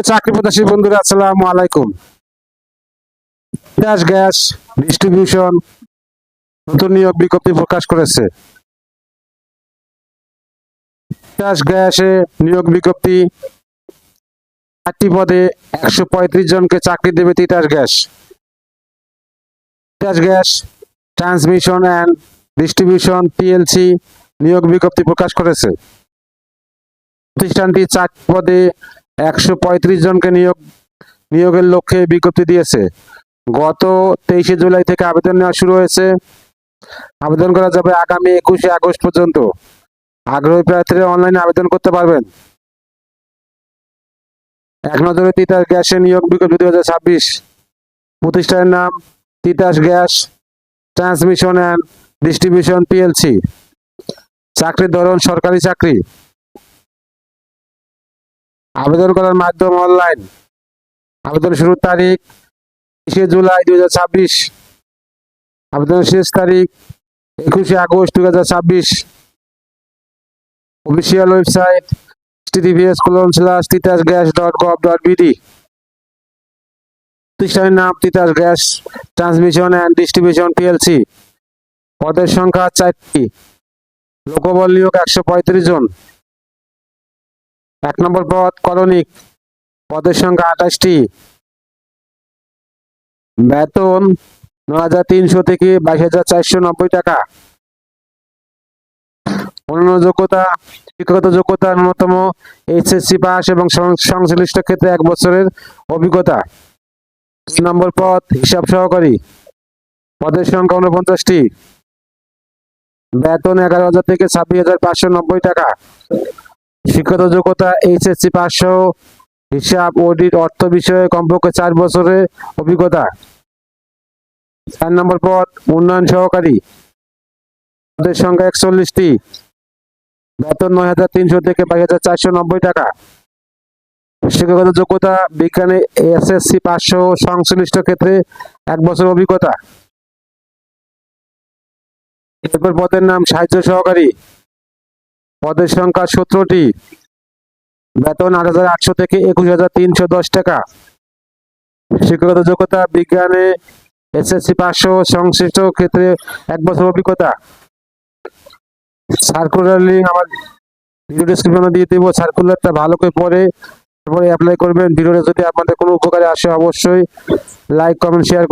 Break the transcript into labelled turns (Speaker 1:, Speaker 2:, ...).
Speaker 1: চাকরি প্রত্যাশী বন্ধুরা, আসসালামু আলাইকুম। তিতাস গ্যাস ডিস্ট্রিবিউশন নতুন নিয়োগ বিজ্ঞপ্তি প্রকাশ করেছে। তিতাস গ্যাসে নিয়োগ বিজ্ঞপ্তি, 4টি পদে 135 জনকে চাকরি দেবে Titas gas. Titas gas transmission and distribution PLC নিয়োগ বিজ্ঞপ্তি প্রকাশ করেছে। প্রতিষ্ঠানটি 4 পদে 135 জনকে নিয়োগের লক্ষ্যে বিজ্ঞপ্তি দিয়েছে। গত 23 জুলাই থেকে আবেদন নেওয়া শুরু হয়েছে। আবেদন করা যাবে আগামী 21 আগস্ট পর্যন্ত। আগ্রহী প্রার্থীরা অনলাইনে আবেদন করতে পারবেন। এক নজরে তিতাস গ্যাসের নিয়োগ বিজ্ঞপ্তি 2026। প্রতিষ্ঠানের নাম Titas gas transmission and distribution PLC. চাকরির ধরন সরকারি চাকরি। আবেদন করার মাধ্যম অনলাইন। আবেদন শুরুর তারিখ 20 জুলাই 2026। আবেদনের শেষ তারিখ 21 আগস্ট 2026। Official website https://titasgas.gov.bd। প্রতিষ্ঠানের নাম Titas gas transmission and distribution PLC. পদের সংখ্যা 4টি। লোকবল নিয়োগ 135 জন। 1 নম্বর পদ করণিক, পদের সংখ্যা 28টি। বেতন 9,300 থেকে 22,490 টাকা। অন্যান্য যোগ্যতা, শিক্ষাগত যোগ্যতা ন্যূনতম এইচএসসি পাস এবং সংশ্লিষ্ট ক্ষেত্রে 1 বছরের অভিজ্ঞতা। 3 নম্বর পদ হিসাব সহকারী, পদের সংখ্যা 49টি। বেতন 11,000 থেকে 26,590 টাকা। শিক্ষাগত যোগ্যতা এইচএসসি পাস সহ হিসাব, অডিট, অর্থ বিষয়ে কমপক্ষে 4 বছরের অভিজ্ঞতা। 4 নম্বর পদ উন্নয়ন সহকারী, পদের সংখ্যা 41টি। বেতন 9,300 থেকে 22,490 টাকা। শিক্ষাগত যোগ্যতা বিজ্ঞানে এসএসসি পাস সহ সংশ্লিষ্ট ক্ষেত্রে 1 বছর অভিজ্ঞতা। এরপর পদের নাম সাহায্য সহকারী, পদের সংখ্যা 17টি। বেতন 8,800 থেকে 21,310 টাকা। শিক্ষাগত যোগ্যতা বিজ্ঞানে এসএসসি পাস সহ সংশ্লিষ্ট ক্ষেত্রে 1 বছর অভিজ্ঞতা। সার্কুলার লিঙ্ক আমার ভিডিও ডেসক্রিপশনে দিয়ে দেবো। সার্কুলারটা ভালো করে পড়ে তারপরে অ্যাপ্লাই করবেন। ভিডিওটা যদি আপনাদের কোনো উপকারে আসে অবশ্যই লাইক, কমেন্ট, শেয়ার